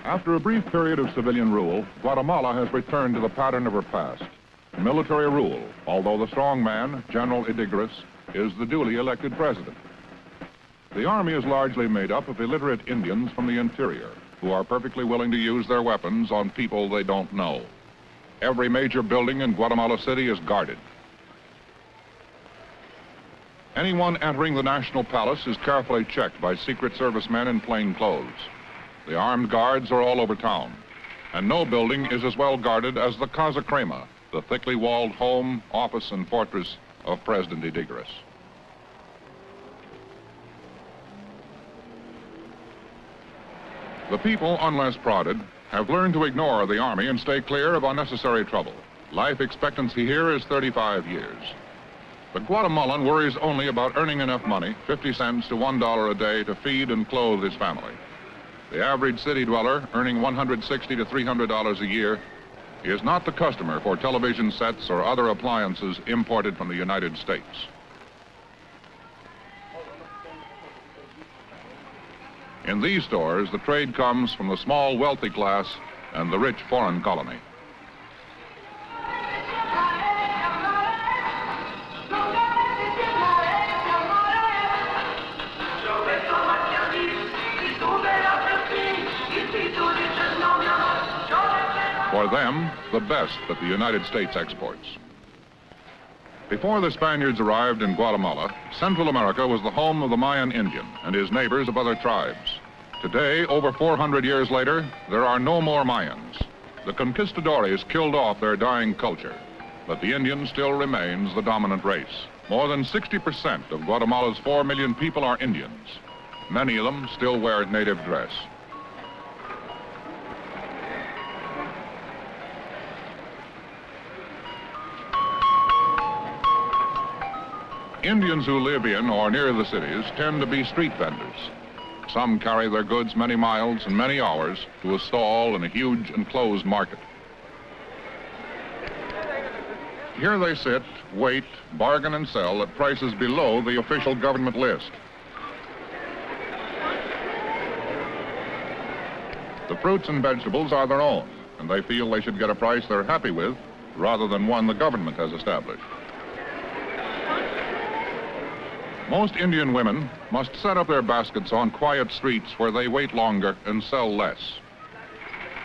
After a brief period of civilian rule, Guatemala has returned to the pattern of her past. Military rule, although the strong man, General Idigueras, is the duly elected president. The army is largely made up of illiterate Indians from the interior, who are perfectly willing to use their weapons on people they don't know. Every major building in Guatemala City is guarded. Anyone entering the National Palace is carefully checked by Secret Service men in plain clothes. The armed guards are all over town, and no building is as well guarded as the Casa Crema, the thickly walled home, office, and fortress of President Idigueras. The people, unless prodded, have learned to ignore the army and stay clear of unnecessary trouble. Life expectancy here is 35 years. The Guatemalan worries only about earning enough money, 50 cents to $1 a day, to feed and clothe his family. The average city dweller, earning $160 to $300 a year, is not the customer for television sets or other appliances imported from the United States. In these stores, the trade comes from the small wealthy class and the rich foreign colony. For them, the best that the United States exports. Before the Spaniards arrived in Guatemala, Central America was the home of the Mayan Indian and his neighbors of other tribes. Today, over 400 years later, there are no more Mayans. The conquistadores killed off their dying culture, but the Indian still remains the dominant race. More than 60% of Guatemala's 4 million people are Indians. Many of them still wear native dress. Indians who live in or near the cities tend to be street vendors. Some carry their goods many miles and many hours to a stall in a huge enclosed market. Here they sit, wait, bargain and sell at prices below the official government list. The fruits and vegetables are their own, and they feel they should get a price they're happy with rather than one the government has established. Most Indian women must set up their baskets on quiet streets where they wait longer and sell less.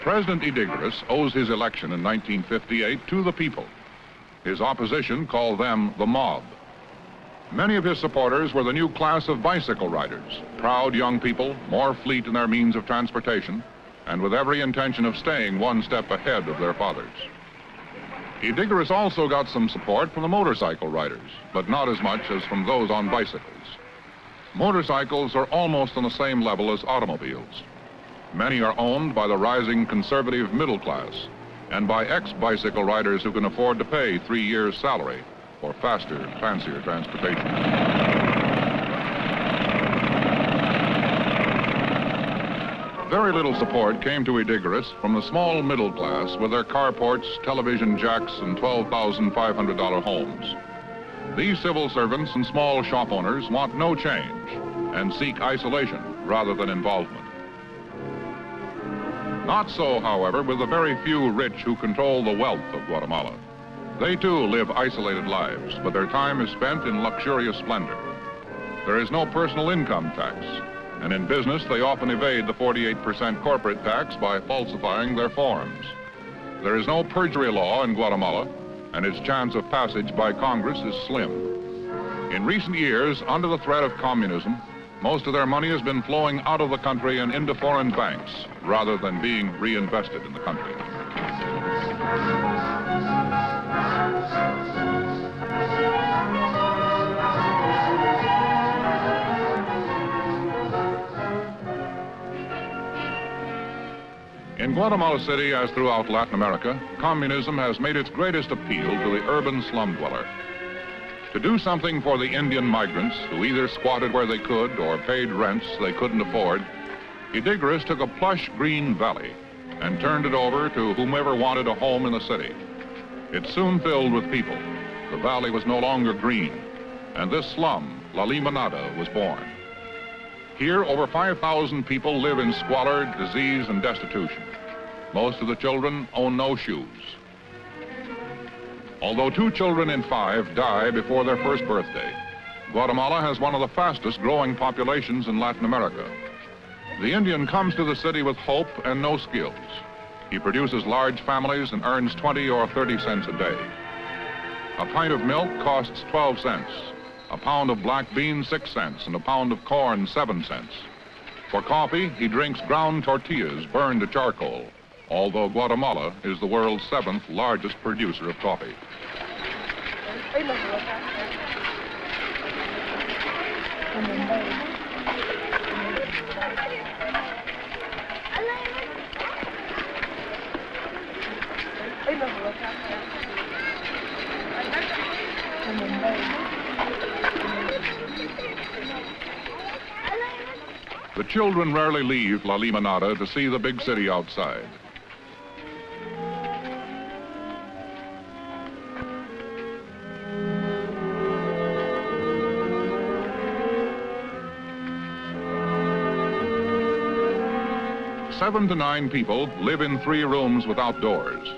President Idigueras owes his election in 1958 to the people. His opposition called them the mob. Many of his supporters were the new class of bicycle riders, proud young people, more fleet in their means of transportation, and with every intention of staying one step ahead of their fathers. Idigueras also got some support from the motorcycle riders, but not as much as from those on bicycles. Motorcycles are almost on the same level as automobiles. Many are owned by the rising conservative middle class and by ex-bicycle riders who can afford to pay 3 years' salary for faster and fancier transportation. Very little support came to Idigueras from the small middle class with their carports, television jacks, and $12,500 homes. These civil servants and small shop owners want no change and seek isolation rather than involvement. Not so, however, with the very few rich who control the wealth of Guatemala. They too live isolated lives, but their time is spent in luxurious splendor. There is no personal income tax, and in business, they often evade the 48% corporate tax by falsifying their forms. There is no perjury law in Guatemala, and its chance of passage by Congress is slim. In recent years, under the threat of communism, most of their money has been flowing out of the country and into foreign banks, rather than being reinvested in the country. In Guatemala City, as throughout Latin America, communism has made its greatest appeal to the urban slum dweller. To do something for the Indian migrants who either squatted where they could or paid rents they couldn't afford, Idigueras took a plush green valley and turned it over to whomever wanted a home in the city. It soon filled with people. The valley was no longer green, and this slum, La Limonada, was born. Here, over 5,000 people live in squalor, disease, and destitution. Most of the children own no shoes. Although 2 children in 5 die before their first birthday, Guatemala has one of the fastest growing populations in Latin America. The Indian comes to the city with hope and no skills. He produces large families and earns 20 or 30 cents a day. A pint of milk costs 12 cents. A pound of black beans, 6 cents, and a pound of corn, 7 cents. For coffee, he drinks ground tortillas burned to charcoal, although Guatemala is the world's 7th largest producer of coffee. The children rarely leave La Limonada to see the big city outside. Seven to 9 people live in 3 rooms without doors.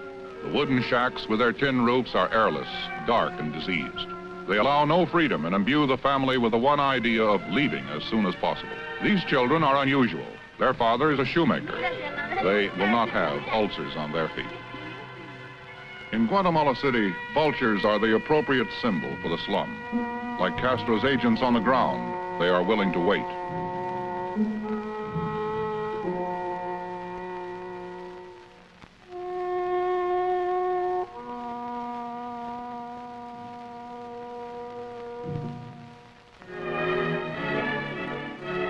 The wooden shacks with their tin roofs are airless, dark, and diseased. They allow no freedom and imbue the family with the one idea of leaving as soon as possible. These children are unusual. Their father is a shoemaker. They will not have ulcers on their feet. In Guatemala City, vultures are the appropriate symbol for the slum. Like Castro's agents on the ground, they are willing to wait.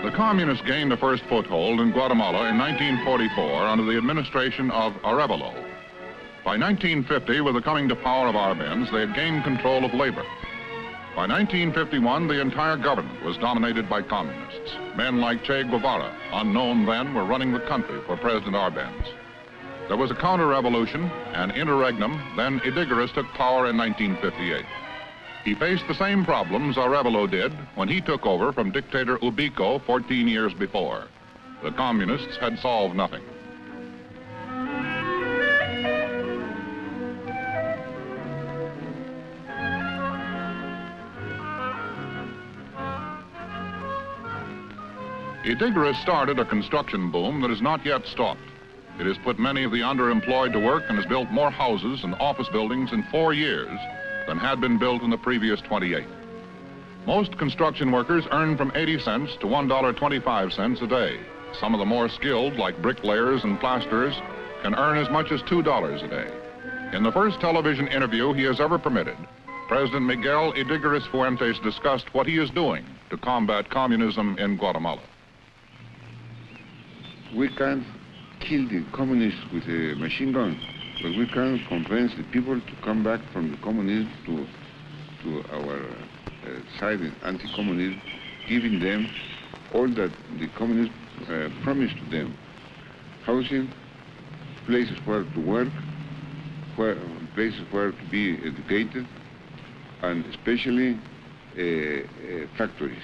The communists gained a first foothold in Guatemala in 1944 under the administration of Arevalo. By 1950, with the coming to power of Arbenz, they had gained control of labor. By 1951, the entire government was dominated by communists. Men like Che Guevara, unknown then, were running the country for President Arbenz. There was a counter-revolution, and interregnum, then Idigueras took power in 1958. He faced the same problems Arevalo did when he took over from dictator Ubico 14 years before. The communists had solved nothing. Idigueras started a construction boom that has not yet stopped. It has put many of the underemployed to work and has built more houses and office buildings in 4 years than had been built in the previous 28. Most construction workers earn from 80 cents to $1.25 a day. Some of the more skilled, like bricklayers and plasterers, can earn as much as $2 a day. In the first television interview he has ever permitted, President Miguel Idigueras Fuentes discussed what he is doing to combat communism in Guatemala. We can't kill the communists with a machine gun, but we can convince the people to come back from the communism to our side, anti-communism, giving them all that the communists promised to them. Housing, places where to work, places where to be educated, and especially factories.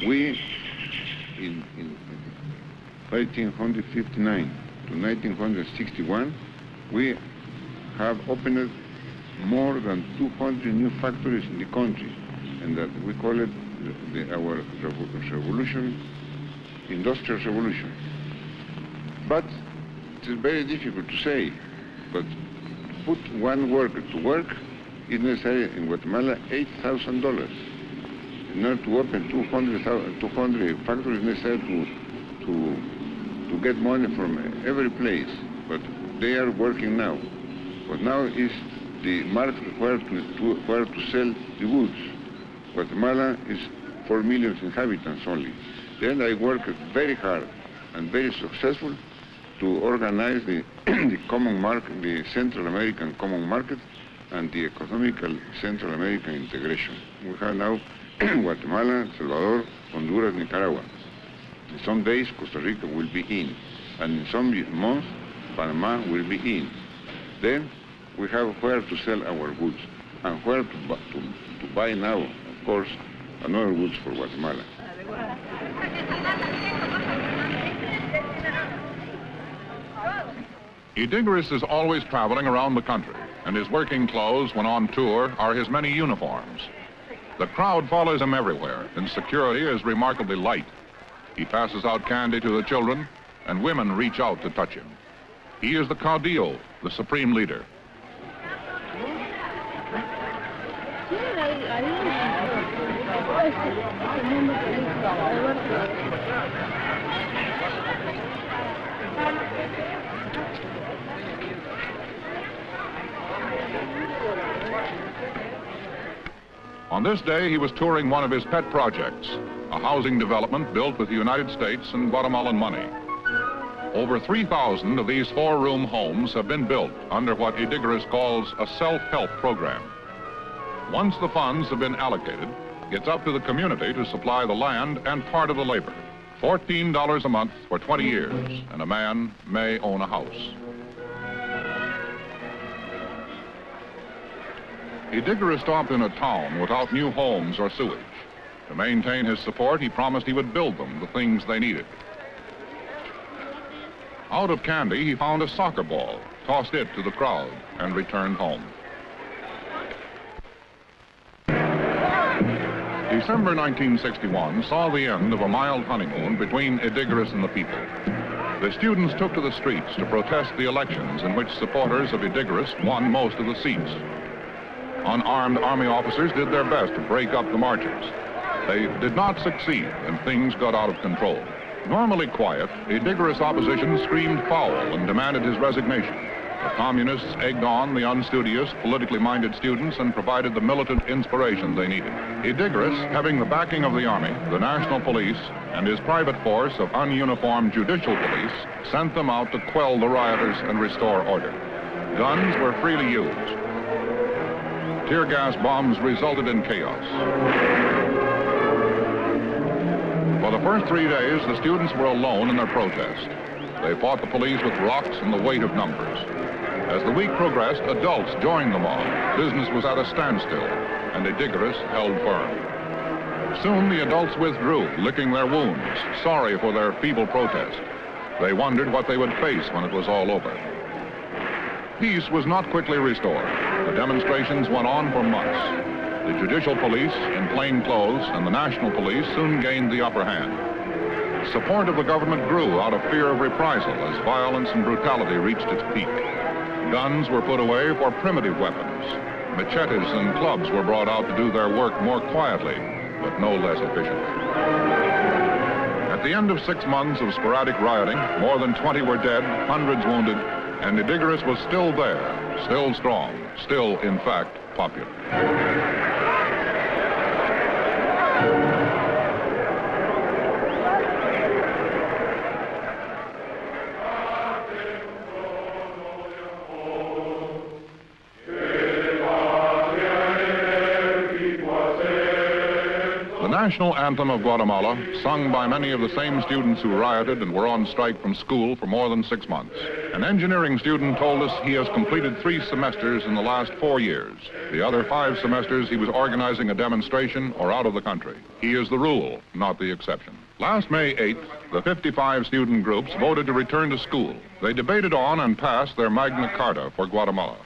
We, in 1859 to 1961, we have opened more than 200 new factories in the country, and that we call it our revolution, industrial revolution. But it is very difficult to say, but to put one worker to work is necessary in Guatemala $8,000. In order to open 200 factories, necessary to get money from every place, but they are working now. But now is the market where to sell the goods. Guatemala is 4 million inhabitants only. Then I worked very hard and very successful to organize the common market, the Central American common market, and the economical Central American integration. We have now Guatemala, El Salvador, Honduras, Nicaragua. In some days, Costa Rica will be in, and in some months, Panama will be in. Then we have where to sell our goods and where to buy now, of course, another goods for Guatemala. Idiguris is always traveling around the country, and his working clothes when on tour are his many uniforms. The crowd follows him everywhere, and security is remarkably light. He passes out candy to the children, and women reach out to touch him. He is the caudillo, the supreme leader. On this day, he was touring one of his pet projects, a housing development built with the United States and Guatemalan money. Over 3,000 of these four-room homes have been built under what Idiguris calls a self-help program. Once the funds have been allocated, it's up to the community to supply the land and part of the labor. $14 a month for 20 years, and a man may own a house. Idiguris stopped in a town without new homes or sewage. To maintain his support, he promised he would build them the things they needed. Out of candy, he found a soccer ball, tossed it to the crowd, and returned home. December 1961 saw the end of a mild honeymoon between Idiguris and the people. The students took to the streets to protest the elections in which supporters of Idiguris won most of the seats. Unarmed army officers did their best to break up the marches. They did not succeed, and things got out of control. Normally quiet, Idiguris opposition screamed foul and demanded his resignation. The communists egged on the unstudious, politically minded students and provided the militant inspiration they needed. Idiguris, having the backing of the army, the national police, and his private force of ununiformed judicial police, sent them out to quell the rioters and restore order. Guns were freely used. Tear gas bombs resulted in chaos. For the first 3 days, the students were alone in their protest. They fought the police with rocks and the weight of numbers. As the week progressed, adults joined the mob. Business was at a standstill, and Idiguris held firm. Soon the adults withdrew, licking their wounds, sorry for their feeble protest. They wondered what they would face when it was all over. Peace was not quickly restored. The demonstrations went on for months. The judicial police, in plain clothes, and the national police soon gained the upper hand. Support of the government grew out of fear of reprisal as violence and brutality reached its peak. Guns were put away for primitive weapons. Machetes and clubs were brought out to do their work more quietly, but no less efficiently. At the end of 6 months of sporadic rioting, more than 20 were dead, hundreds wounded, and Idiguris was still there, still strong, still, in fact, popular. The national anthem of Guatemala, sung by many of the same students who rioted and were on strike from school for more than 6 months. An engineering student told us he has completed 3 semesters in the last 4 years. The other 5 semesters he was organizing a demonstration or out of the country. He is the rule, not the exception. Last May 8th, the 55 student groups voted to return to school. They debated on and passed their Magna Carta for Guatemala.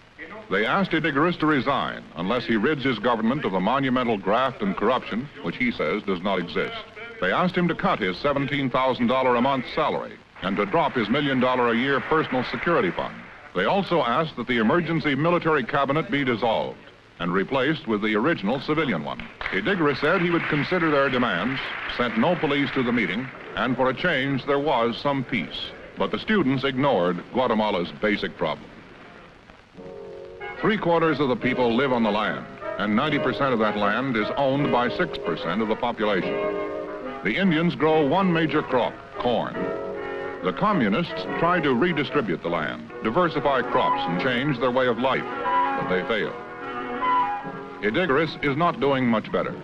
They asked Idiguris to resign unless he rids his government of the monumental graft and corruption, which he says does not exist. They asked him to cut his $17,000 a month salary and to drop his $1 million a year personal security fund. They also asked that the emergency military cabinet be dissolved and replaced with the original civilian one. Idiguris said he would consider their demands, sent no police to the meeting, and for a change there was some peace. But the students ignored Guatemala's basic problem. 3/4 of the people live on the land, and 90% of that land is owned by 6% of the population. The Indians grow one major crop, corn. The communists try to redistribute the land, diversify crops, and change their way of life, but they fail. Idiguris is not doing much better.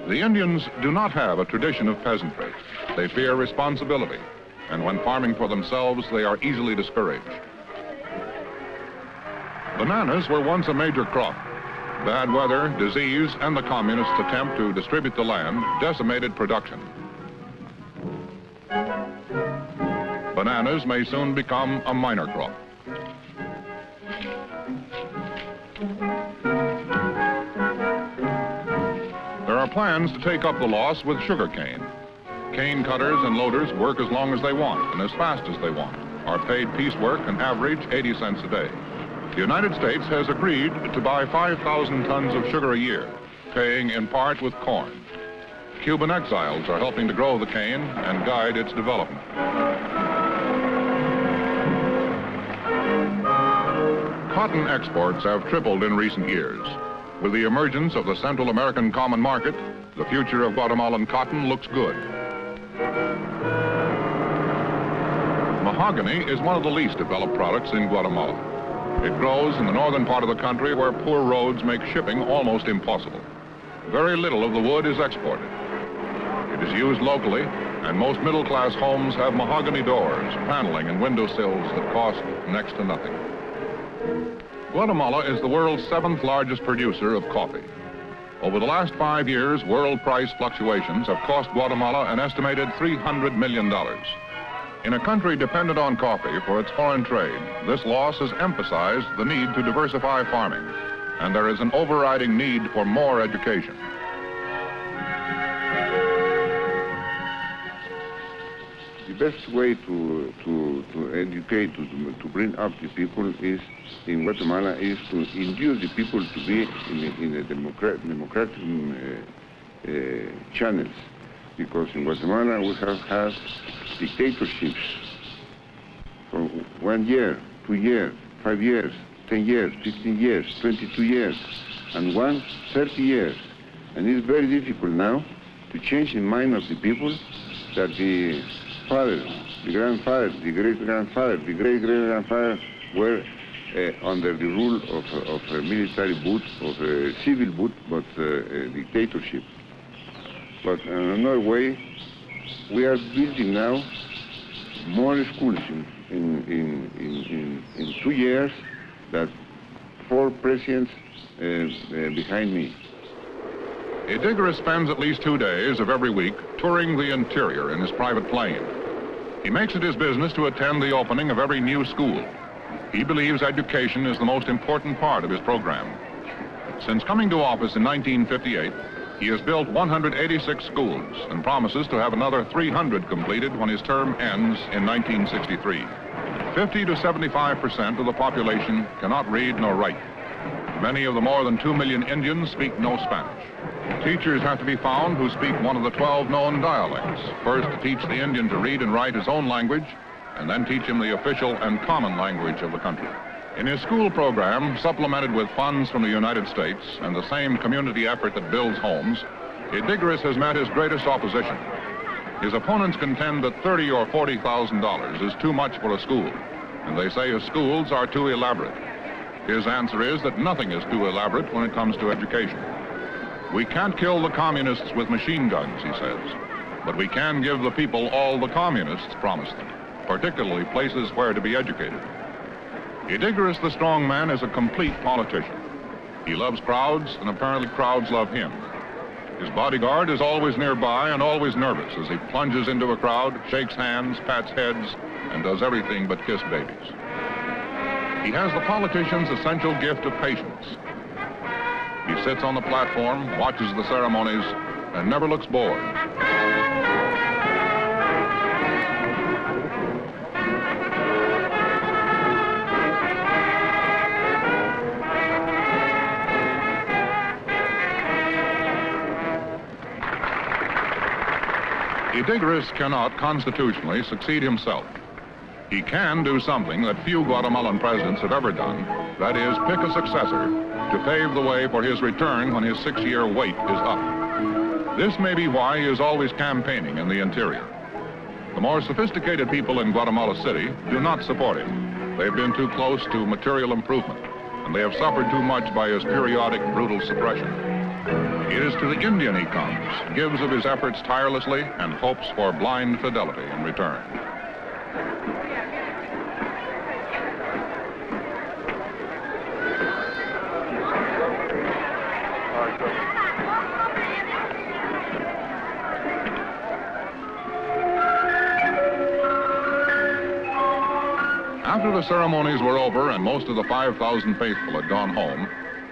The Indians do not have a tradition of peasantry. They fear responsibility, and when farming for themselves, they are easily discouraged. Bananas were once a major crop. Bad weather, disease, and the communists' attempt to distribute the land decimated production. Bananas may soon become a minor crop. There are plans to take up the loss with sugarcane. Cane cutters and loaders work as long as they want and as fast as they want, are paid piecework and average 80 cents a day. The United States has agreed to buy 5,000 tons of sugar a year, paying in part with corn. Cuban exiles are helping to grow the cane and guide its development. Cotton exports have tripled in recent years. With the emergence of the Central American Common Market, the future of Guatemalan cotton looks good. Mahogany is one of the least developed products in Guatemala. It grows in the northern part of the country where poor roads make shipping almost impossible. Very little of the wood is exported. It is used locally, and most middle-class homes have mahogany doors, paneling, and windowsills that cost next to nothing. Guatemala is the world's 7th largest producer of coffee. Over the last 5 years, world price fluctuations have cost Guatemala an estimated $300 million. In a country dependent on coffee for its foreign trade, this loss has emphasized the need to diversify farming, and there is an overriding need for more education. The best way to educate, to bring up the people is, in Guatemala, is to induce the people to be in a democratic channels. Because in Guatemala we have had dictatorships for 1 year, 2 years, 5 years, 10 years, 15 years, 22 years, and one 30 years. And it's very difficult now to change the mind of the people that the father, the grandfather, the great-grandfather, the great-great-grandfather were under the rule of a military boot, of a civil boot, but a dictatorship. But in another way, we are building now more schools in 2 years that 4 presidents behind me. Idígoras spends at least 2 days of every week touring the interior in his private plane. He makes it his business to attend the opening of every new school. He believes education is the most important part of his program. Since coming to office in 1958, he has built 186 schools and promises to have another 300 completed when his term ends in 1963. 50 to 75% of the population cannot read nor write. Many of the more than 2 million Indians speak no Spanish. Teachers have to be found who speak one of the 12 known dialects, first to teach the Indian to read and write his own language, and then teach him the official and common language of the country. In his school program, supplemented with funds from the United States and the same community effort that builds homes, Idígoras has met his greatest opposition. His opponents contend that $30,000 or $40,000 is too much for a school, and they say his schools are too elaborate. His answer is that nothing is too elaborate when it comes to education. We can't kill the communists with machine guns, he says, but we can give the people all the communists promised them, particularly places where to be educated. Idígoras the strong man is a complete politician. He loves crowds, and apparently crowds love him. His bodyguard is always nearby and always nervous as he plunges into a crowd, shakes hands, pats heads, and does everything but kiss babies. He has the politician's essential gift of patience. He sits on the platform, watches the ceremonies, and never looks bored. Idígoras cannot constitutionally succeed himself. He can do something that few Guatemalan presidents have ever done, that is, pick a successor to pave the way for his return when his 6-year wait is up. This may be why he is always campaigning in the interior. The more sophisticated people in Guatemala City do not support him. They've been too close to material improvement, and they have suffered too much by his periodic brutal suppression. It is to the Indian he comes, gives of his efforts tirelessly, and hopes for blind fidelity in return. After the ceremonies were over and most of the 5,000 faithful had gone home,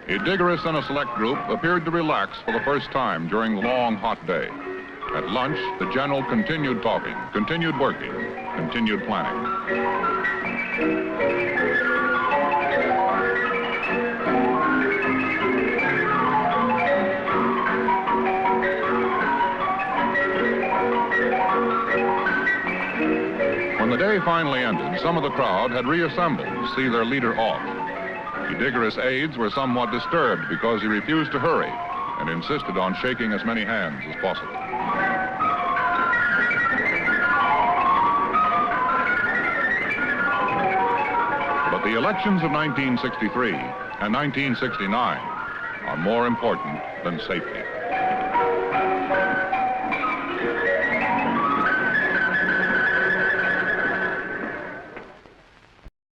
Idygorus and a select group appeared to relax for the first time during the long, hot day. At lunch, the general continued talking, continued working, continued planning. When the day finally ended, some of the crowd had reassembled to see their leader off. Idygorus' aides were somewhat disturbed because he refused to hurry and insisted on shaking as many hands as possible. But the elections of 1963 and 1969 are more important than safety.